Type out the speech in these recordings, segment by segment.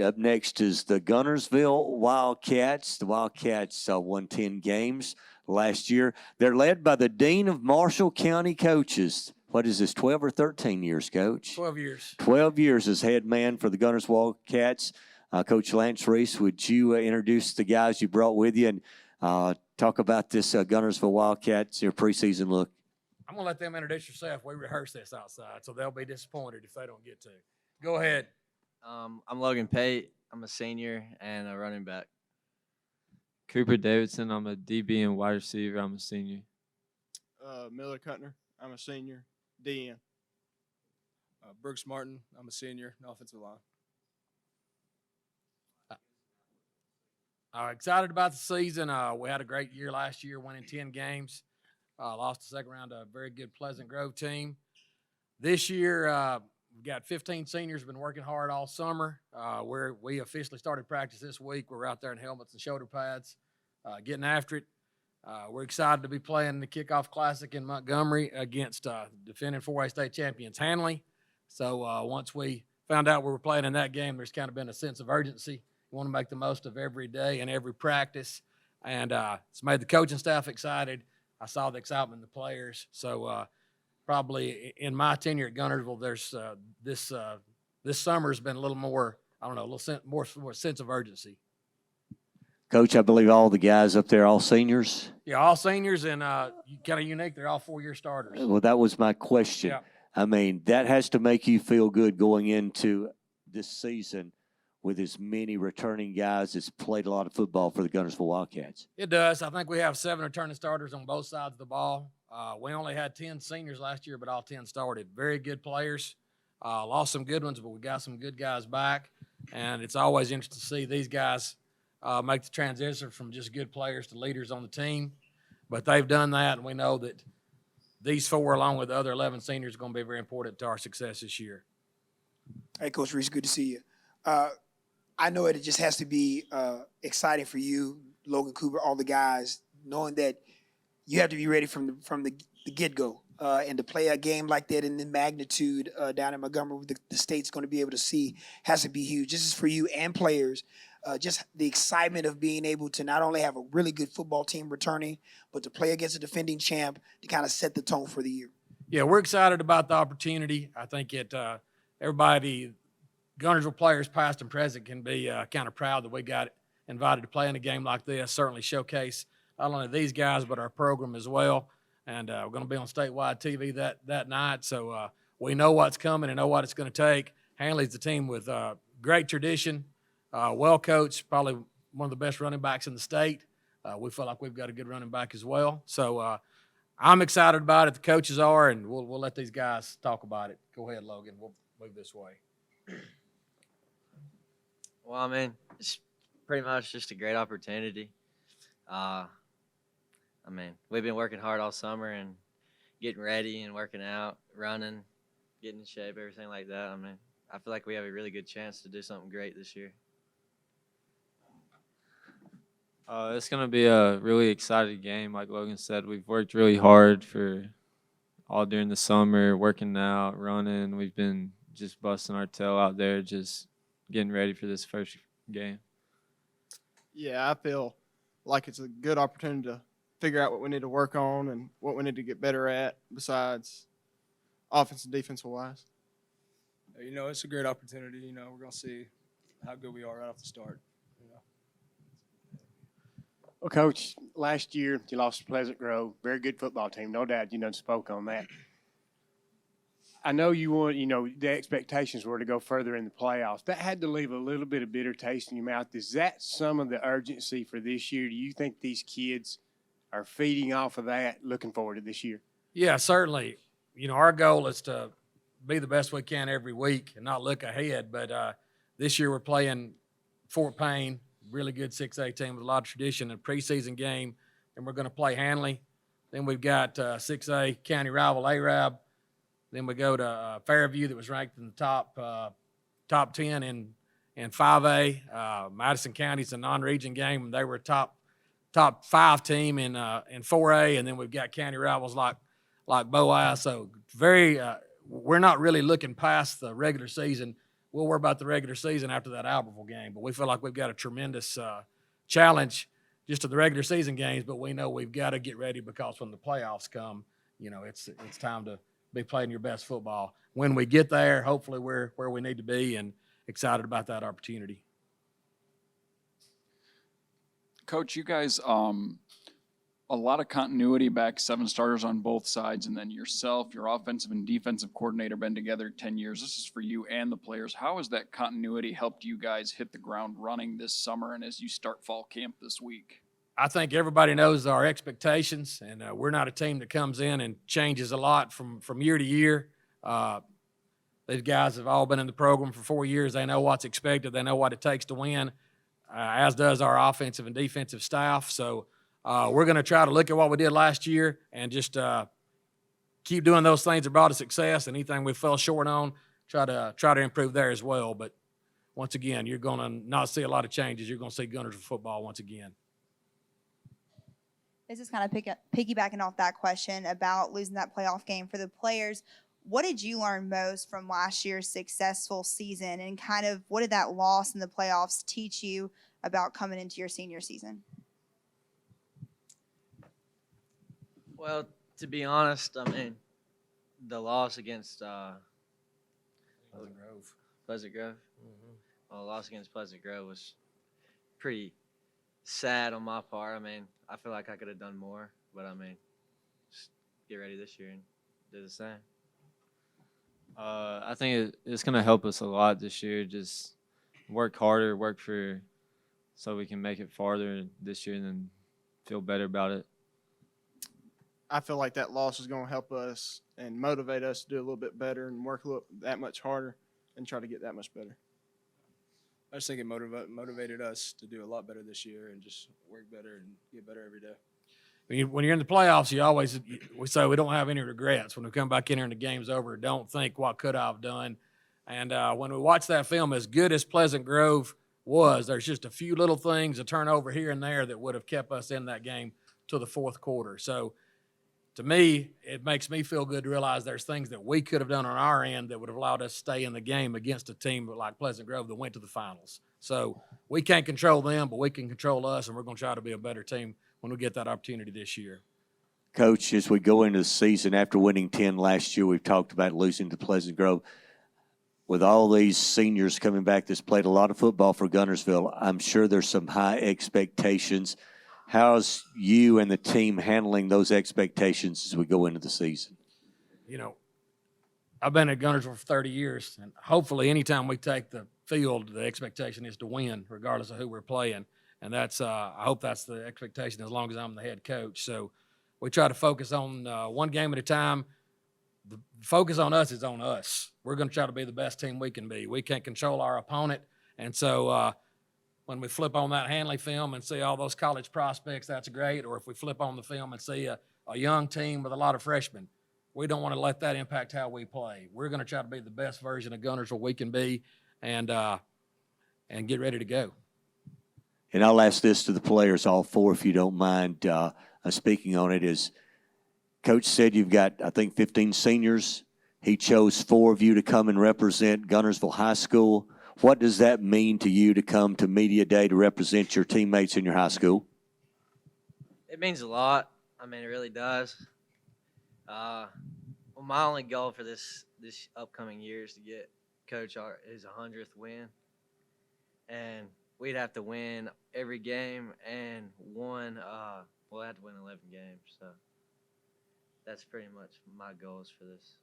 Up next is the Guntersville Wildcats. The Wildcats won 10 games last year. They're led by the Dean of Marshall County Coaches. What is this, 12 or 13 years, Coach? 12 years. 12 years as head man for the Guntersville Wildcats. Coach Lance Reese, would you introduce the guys you brought with you and talk about this Guntersville Wildcats, your preseason look? I'm going to let them introduce yourself. We rehearse this outside, so they'll be disappointed if they don't get to. Go ahead. I'm Logan Pate. I'm a senior and a running back. Cooper Davidson. I'm a DB and wide receiver. I'm a senior. Miller Cutner. I'm a senior. DN. Brooks Martin. I'm a senior. Offensive line. Excited about the season. We had a great year last year, winning 10 games. Lost the second round to a very good Pleasant Grove team. This year, we've got 15 seniors been working hard all summer. We officially started practice this week. We're out there in helmets and shoulder pads, getting after it. We're excited to be playing the Kickoff Classic in Montgomery against defending 4A state champions Hanley. So once we found out we were playing in that game, there's kind of been a sense of urgency. We want to make the most of every day and every practice, and it's made the coaching staff excited. I saw the excitement in the players. So probably in my tenure at Guntersville, there's this summer's been a little more, I don't know, a little more sense of urgency. Coach, I believe all the guys up there, all seniors? Yeah, all seniors, and kind of unique. They're all 4-year starters. Well, that was my question. Yeah. I mean, that has to make you feel good going into this season with as many returning guys that's played a lot of football for the Guntersville Wildcats. It does. I think we have 7 returning starters on both sides of the ball. We only had 10 seniors last year, but all 10 started. Very good players. Lost some good ones, but we got some good guys back. And it's always interesting to see these guys make the transition from just good players to leaders on the team. But they've done that, and we know that these 4, along with the other 11 seniors, are going to be very important to our success this year. Hey, Coach Reese, good to see you. I know it just has to be exciting for you, Logan Cooper, all the guys, knowing that you have to be ready from the get-go. And to play a game like that in the magnitude down in Montgomery, the state's going to be able to see, has to be huge. This is for you and players. Just the excitement of being able to not only have a really good football team returning, but to play against a defending champ to kind of set the tone for the year. Yeah, we're excited about the opportunity. I think everybody, Guntersville players past and present, can be kind of proud that we got invited to play in a game like this, certainly showcase not only these guys but our program as well. And we're going to be on statewide TV that night, so we know what's coming and know what it's going to take. Hanley's the team with great tradition, well coached, probably one of the best running backs in the state. We feel like we've got a good running back as well. So I'm excited about it. The coaches are, and we'll let these guys talk about it. Go ahead, Logan. We'll move this way. Well, I mean, it's pretty much just a great opportunity. I mean, we've been working hard all summer and getting ready and working out, running, getting in shape, everything like that. I mean, I feel like we have a really good chance to do something great this year. It's going to be a really exciting game. Like Logan said, we've worked really hard for all during the summer, working out, running. We've been just busting our tail out there, just getting ready for this first game. Yeah, I feel like it's a good opportunity to figure out what we need to work on and what we need to get better at besides offense and defensive wise. You know, it's a great opportunity. You know, we're going to see how good we are right off the start. You know. Well, Coach, last year you lost to Pleasant Grove. Very good football team, no doubt. You done spoke on that. I know the expectations were to go further in the playoffs. That had to leave a little bit of bitter taste in your mouth. Is that some of the urgency for this year? Do you think these kids are feeding off of that, looking forward to this year? Yeah, certainly. You know, our goal is to be the best we can every week and not look ahead. But this year we're playing Fort Payne, really good 6A team with a lot of tradition, a preseason game. And we're going to play Hanley. Then we've got 6A county rival Arab. Then we go to Fairview that was ranked in the top 10 in 5A. Madison County's a non-region game, and they were a top 5 team in 4A. And then we've got county rivals like Boaz. So we're not really looking past the regular season. we'll worry about the regular season after that Albertville game. But we feel like we've got a tremendous challenge just to the regular season games, but we know we've got to get ready because when the playoffs come, it's time to be playing your best football. When we get there, hopefully we're where we need to be and excited about that opportunity. Coach, you guys, a lot of continuity back, 7 starters on both sides, and then yourself, your offensive and defensive coordinator, been together 10 years. This is for you and the players. How has that continuity helped you guys hit the ground running this summer and as you start fall camp this week? I think everybody knows our expectations, and we're not a team that comes in and changes a lot from year to year. These guys have all been in the program for 4 years. They know what's expected. They know what it takes to win, as does our offensive and defensive staff. So we're going to try to look at what we did last year and just keep doing those things that brought us success. Anything we fell short on, try to improve there as well. But once again, you're going to not see a lot of changes. You're going to see Guntersville football once again. This is kind of piggybacking off that question about losing that playoff game for the players. What did you learn most from last year's successful season, and kind of what did that loss in the playoffs teach you about coming into your senior season? Well, to be honest, I mean, the loss against Pleasant Grove. Well, the loss against Pleasant Grove was pretty sad on my part. I mean, I feel like I could have done more, but I mean, just get ready this year and do the same. I think it's going to help us a lot this year. Just work harder, so we can make it farther this year and then feel better about it. I feel like that loss is going to help us and motivate us to do a little bit better and work that much harder and try to get that much better. I just think it motivated us to do a lot better this year and just work better and get better every day. When you're in the playoffs, we say we don't have any regrets. When we come back in here and the game's over, don't think what could I have done. And when we watch that film, as good as Pleasant Grove was, there's just a few little things, a turnover here and there that would have kept us in that game to the fourth quarter. So to me, it makes me feel good to realize there's things that we could have done on our end that would have allowed us to stay in the game against a team like Pleasant Grove that went to the finals. So we can't control them, but we can control us, and we're going to try to be a better team when we get that opportunity this year. Coach, as we go into the season, after winning 10 last year, we've talked about losing to Pleasant Grove. With all these seniors coming back that's played a lot of football for Guntersville, I'm sure there's some high expectations. How's you and the team handling those expectations as we go into the season? I've been at Guntersville for 30 years, and hopefully anytime we take the field, the expectation is to win, regardless of who we're playing. And that's I hope that's the expectation as long as I'm the head coach. So we try to focus on one game at a time. The focus on us is on us. We're going to try to be the best team we can be. We can't control our opponent. And so when we flip on that Hanley film and see all those college prospects, that's great. Or if we flip on the film and see a young team with a lot of freshmen, we don't want to let that impact how we play. We're going to try to be the best version of Guntersville we can be and get ready to go. And I'll ask this to the players, all 4, if you don't mind speaking on it. Is Coach said you've got, I think, 15 seniors. He chose 4 of you to come and represent Guntersville High School. What does that mean to you to come to Media Day to represent your teammates in your high school? It means a lot. I mean, it really does. Well, my only goal for this upcoming year is to get Coach his 100th win, and we'd have to win every game and we'll have to win 11 games. So that's pretty much my goals for this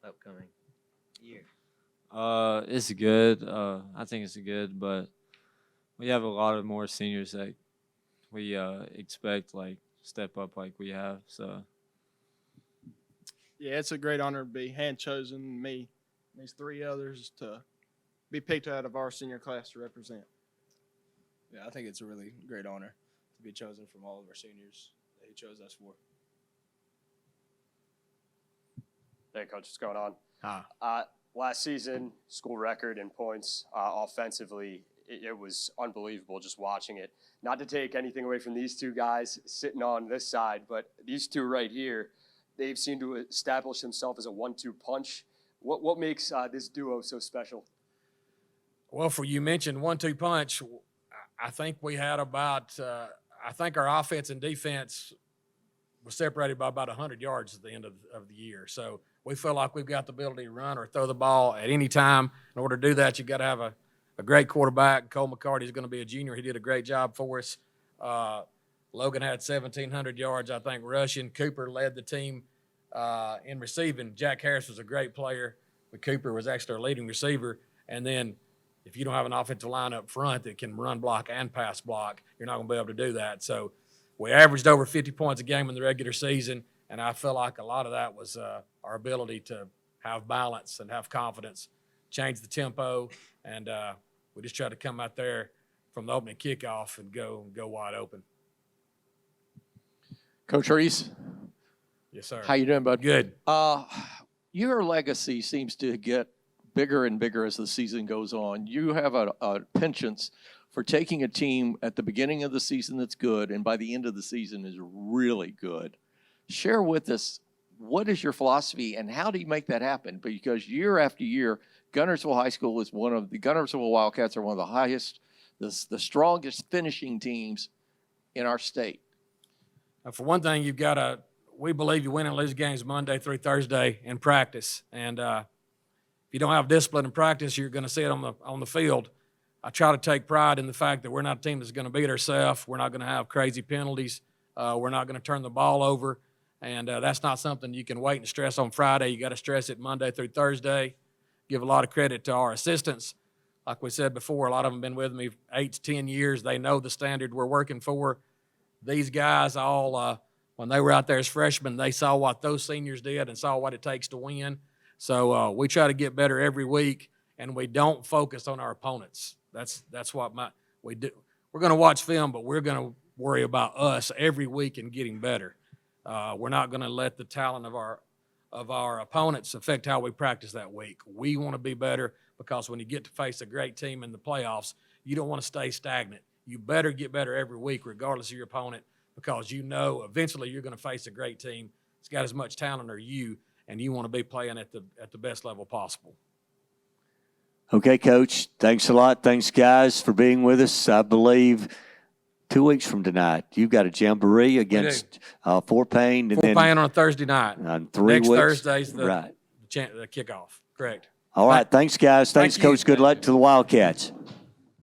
upcoming year. It's good. I think it's good, but we have a lot of more seniors that we expect step up like we have. So Yeah, it's a great honor to be hand-chosen, me, and these 3 others to be picked out of our senior class to represent. Yeah, I think it's a really great honor to be chosen from all of our seniors that he chose us for. Hey, Coach, what's going on? Hi. Last season, school record in points offensively. It was unbelievable just watching it. Not to take anything away from these 2 guys sitting on this side, but these 2 right here, they've seemed to establish themselves as a 1-2 punch. What makes this duo so special? Well, for you mentioned 1-2 punch, I think we had about, I think our offense and defense was separated by about 100 yards at the end of the year. So we feel like we've got the ability to run or throw the ball at any time. In order to do that, you've got to have a great quarterback. Cole McCarty is going to be a junior. He did a great job for us. Logan had 1,700 yards, I think, rushing. Cooper led the team in receiving. Jack Harris was a great player, but Cooper was actually our leading receiver. And then if you don't have an offensive line up front that can run block and pass block, you're not going to be able to do that. So we averaged over 50 points a game in the regular season, and I feel like a lot of that was our ability to have balance and have confidence, change the tempo, and we just tried to come out there from the opening kickoff and go wide open. Coach Reese, Yes, sir. how you doing, bud? Good. Your legacy seems to get bigger and bigger as the season goes on. You have a penchant for taking a team at the beginning of the season that's good and by the end of the season is really good. Share with us, what is your philosophy and how do you make that happen? Because year after year, Guntersville High School is the Guntersville Wildcats are one of the highest, the strongest finishing teams in our state. For one thing, we believe you win and lose games Monday through Thursday in practice. And if you don't have discipline in practice, you're going to see it on the field. I try to take pride in the fact that we're not a team that's going to beat ourselves. We're not going to have crazy penalties. We're not going to turn the ball over. And that's not something you can wait and stress on Friday. You got to stress it Monday through Thursday. Give a lot of credit to our assistants. Like we said before, a lot of them have been with me 8 to 10 years. They know the standard we're working for. These guys all, when they were out there as freshmen, they saw what those seniors did and saw what it takes to win. So we try to get better every week, and we don't focus on our opponents. That's what we do. We're going to watch film, but we're going to worry about us every week and getting better. We're not going to let the talent of our opponents affect how we practice that week. We want to be better because when you get to face a great team in the playoffs, you don't want to stay stagnant. You better get better every week regardless of your opponent because you know eventually you're going to face a great team that's got as much talent as you, and you want to be playing at the best level possible. Okay, Coach. Thanks a lot. Thanks, guys, for being with us. I believe 2 weeks from tonight, you've got a jamboree against Fort Payne. Fort Payne on a Thursday night. On 3 weeks. Next Thursday's the right. the kickoff. Correct. All right. Thanks, guys. Thanks, Thank you. Coach. Good luck to the Wildcats.